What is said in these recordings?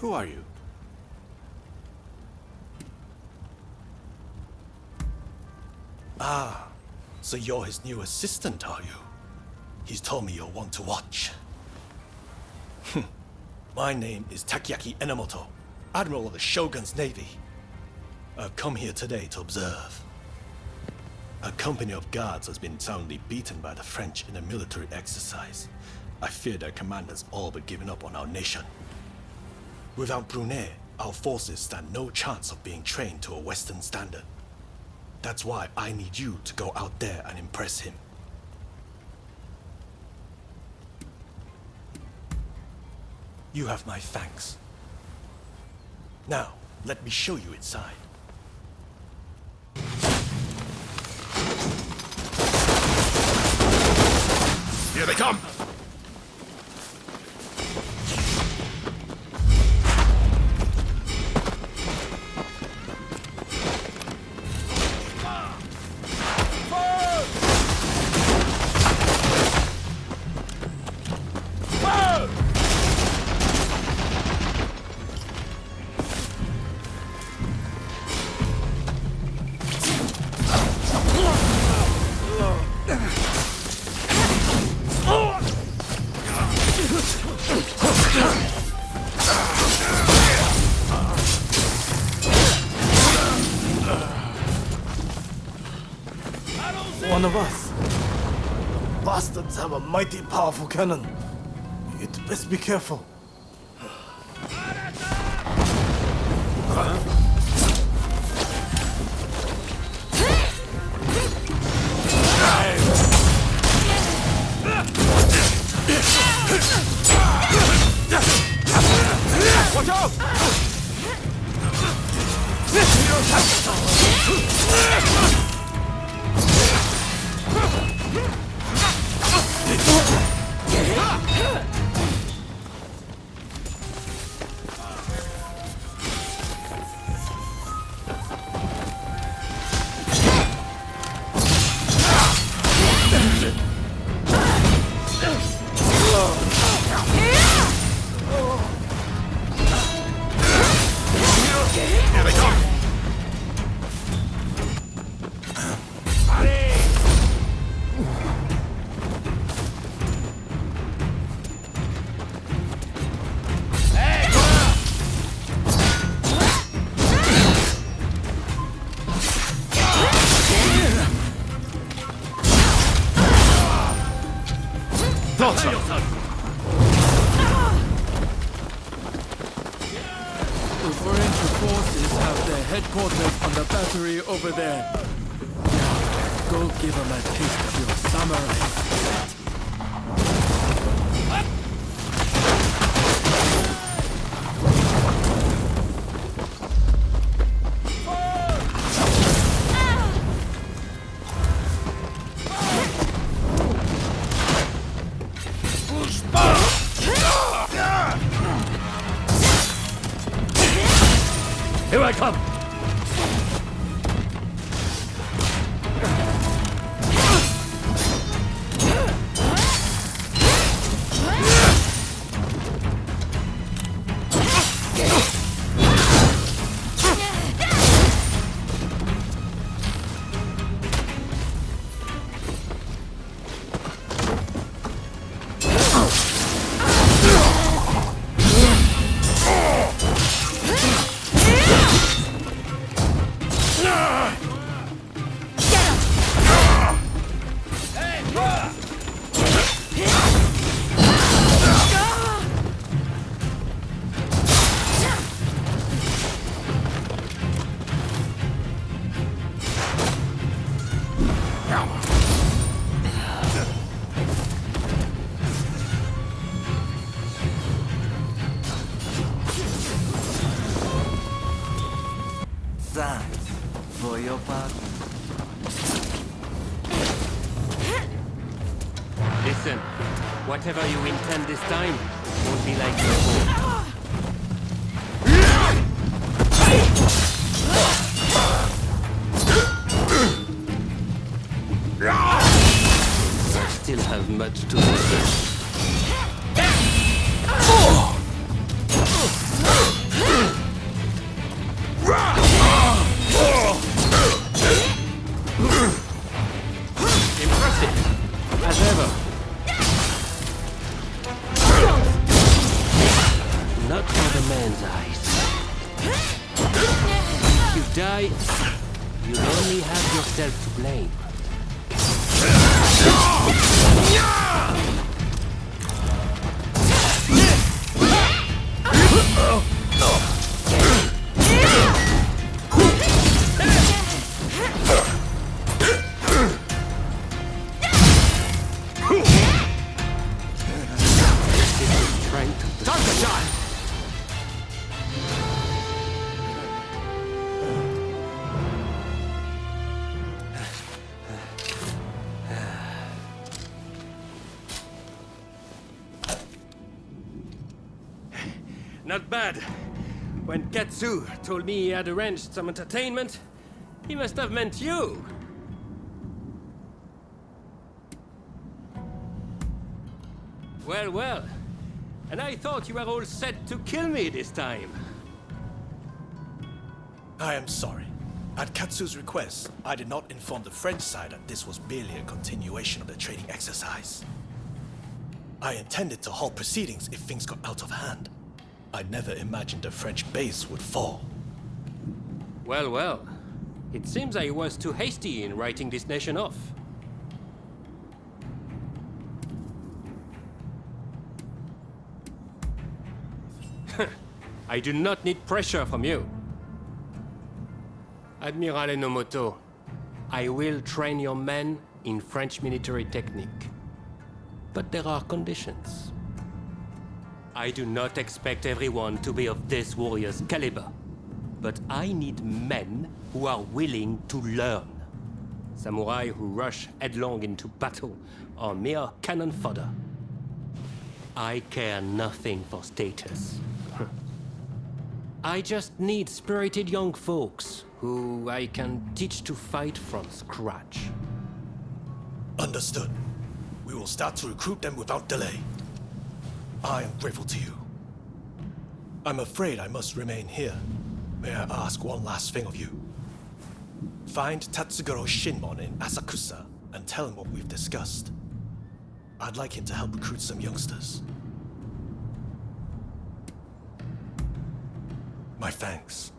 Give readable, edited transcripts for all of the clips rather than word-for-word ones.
Who are you? Ah, so you're his new assistant, are you? He's told me you're one to watch. My name is Takeaki Enomoto, Admiral of the Shogun's Navy. I've come here today to observe. A company of guards has been soundly beaten by the French in a military exercise. I fear their commanders all but given up on our nation. Without Brunei, our forces stand no chance of being trained to a Western standard. That's why I need you to go out there and impress him. You have my thanks. Now, let me show you inside. Here they come! One of us. Bastards have a mighty powerful cannon. You'd best be careful. Watch out! Here they come! The French forces have their headquarters on the battery over there. Go give them a taste of your samurai. Here I come! Thanks for your pardon. Listen, whatever you intend this time won't be like before. I still have much to learn. not bad. When Katsu told me he had arranged some entertainment, he must have meant you. Well, well. And I thought you were all set to kill me this time. I am sorry. At Katsu's request, I did not inform the French side that this was merely a continuation of the training exercise. I intended to halt proceedings if things got out of hand. I never imagined the French base would fall. Well, well. It seems I was too hasty in writing this nation off. I do not need pressure from you. Admiral Enomoto, I will train your men in French military technique. But there are conditions. I do not expect everyone to be of this warrior's caliber, but I need men who are willing to learn. Samurai who rush headlong into battle are mere cannon fodder. I care nothing for status. I just need spirited young folks who I can teach to fight from scratch. Understood. We will start to recruit them without delay. I am grateful to you. I'm afraid I must remain here. May I ask one last thing of you? Find Tatsugoro Shinmon in Asakusa and tell him what we've discussed. I'd like him to help recruit some youngsters. My thanks.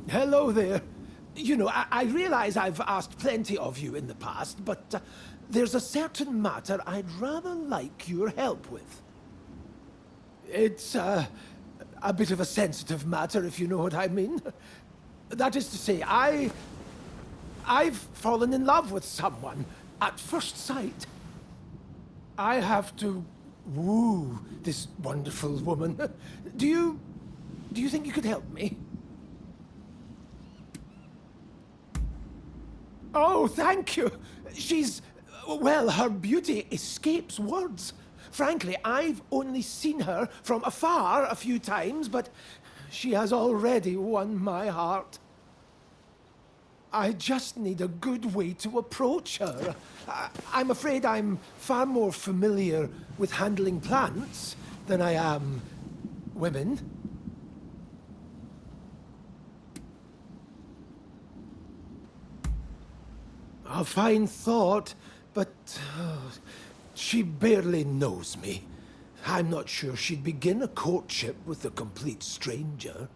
Hello there. You know, I realize I've asked plenty of you in the past, but there's a certain matter I'd rather like your help with. It's a bit of a sensitive matter, if you know what I mean. That is to say, I've fallen in love with someone at first sight. I have to woo this wonderful woman. Do you think you could help me? Oh, thank you. Well, her beauty escapes words. Frankly, I've only seen her from afar a few times, but she has already won my heart. I just need a good way to approach her. I'm afraid I'm far more familiar with handling plants than I am women. A fine thought, but she barely knows me. I'm not sure she'd begin a courtship with a complete stranger.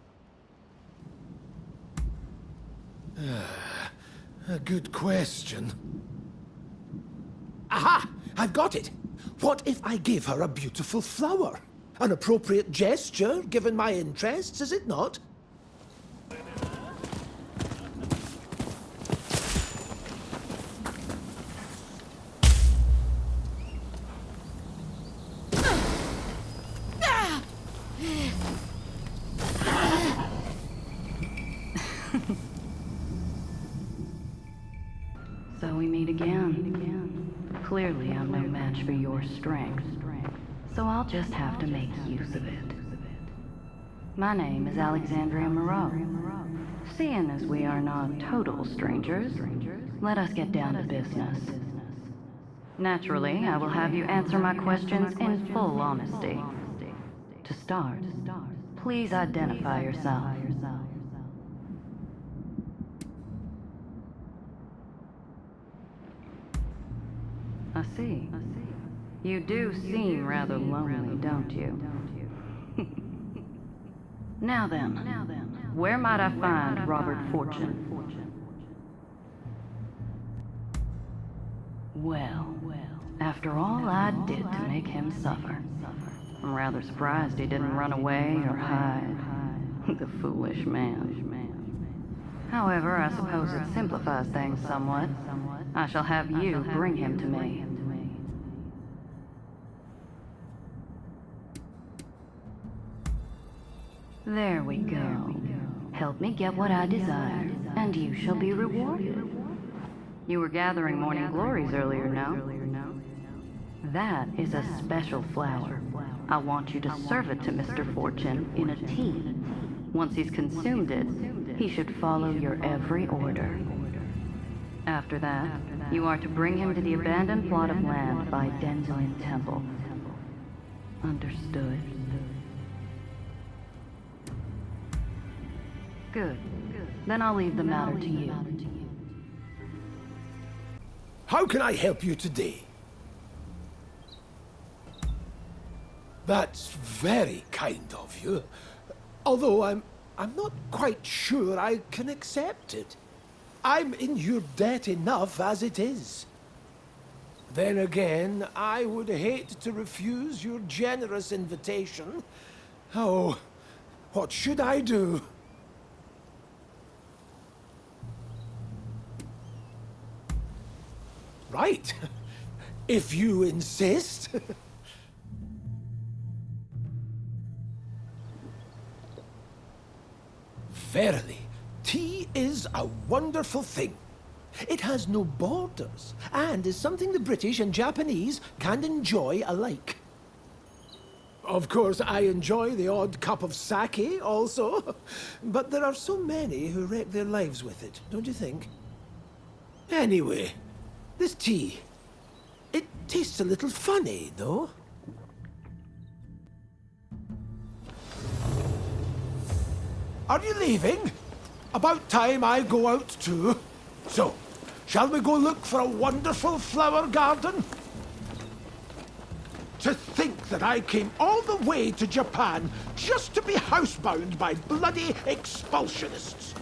A good question. Aha! I've got it! What if I gave her a beautiful flower? An appropriate gesture, given my interests, is it not? So we meet again. Clearly, I'm no match for your strength. So I'll just have to make use of it. My name is Alexandria Moreau. Seeing as we are not total strangers, let us get down to business. Naturally, I will have you answer my questions in full honesty. To start, please identify yourself. I see. You do seem rather lonely, don't you? Now then, where might I find Robert Fortune? Well, after all I did to make him suffer, I'm rather surprised he didn't run away or hide. The foolish man. However, I suppose it simplifies things somewhat. I shall have you bring him to me. There we go. Help me get what I desire, and you shall be rewarded. You were gathering morning glories earlier, no? That is a special flower. I want you to serve it to Mr. Fortune in a tea. Once he's consumed it, he should follow your every order. After that, you are to bring him to the abandoned plot of land by Denton Temple. Understood? Good. Then I'll leave the matter to you. How can I help you today? That's very kind of you. Although I'm not quite sure I can accept it. I'm in your debt enough as it is. Then again, I would hate to refuse your generous invitation. Oh, what should I do? Right. If you insist. Verily, tea is a wonderful thing. It has no borders, and is something the British and Japanese can enjoy alike. Of course, I enjoy the odd cup of sake also, but there are so many who wreck their lives with it, don't you think? Anyway, this tea, it tastes a little funny, though. Are you leaving? About time I go out too. So, shall we go look for a wonderful flower garden? To think that I came all the way to Japan just to be housebound by bloody expulsionists.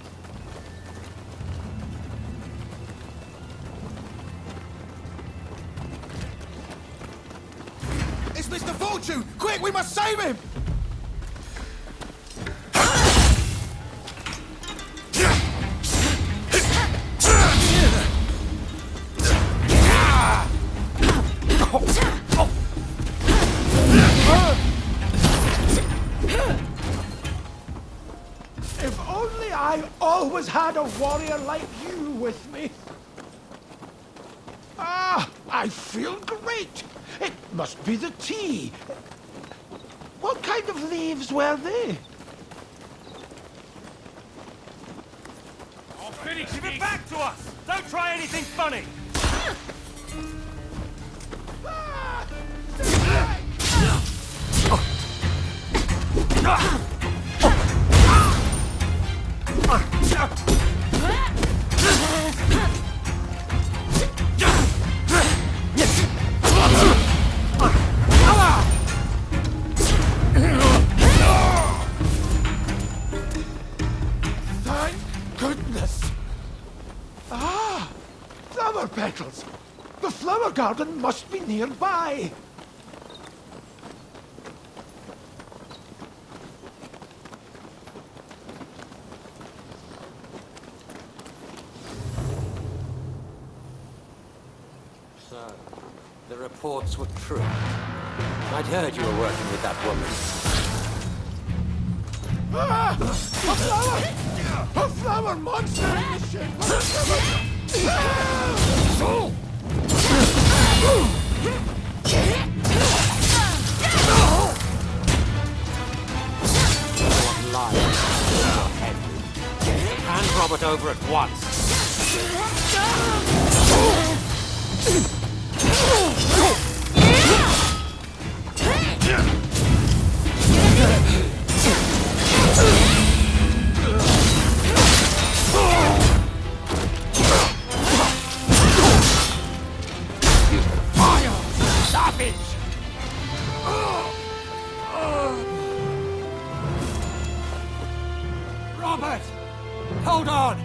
It's Mr. Fortune! Quick, we must save him! If only I always had a warrior like you with me. Ah, I feel great. It must be the tea. What kind of leaves were they? I'll finish Give it back to us! Don't try anything funny! Thank goodness. Ah, flower petals. The flower garden must be nearby. So, the reports were true. I'd heard you were working with that woman. Ah! A flower! A flower monster in the shape of a flower! What lies in your head? Hand Robert over at once. Robert! Hold on!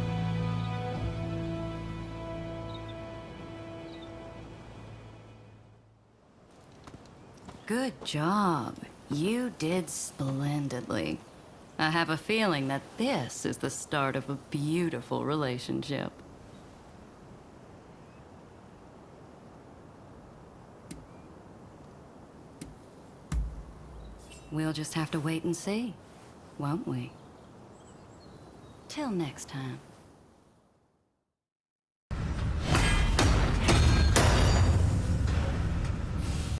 Good job. You did splendidly. I have a feeling that this is the start of a beautiful relationship. We'll just have to wait and see, won't we? Till next time.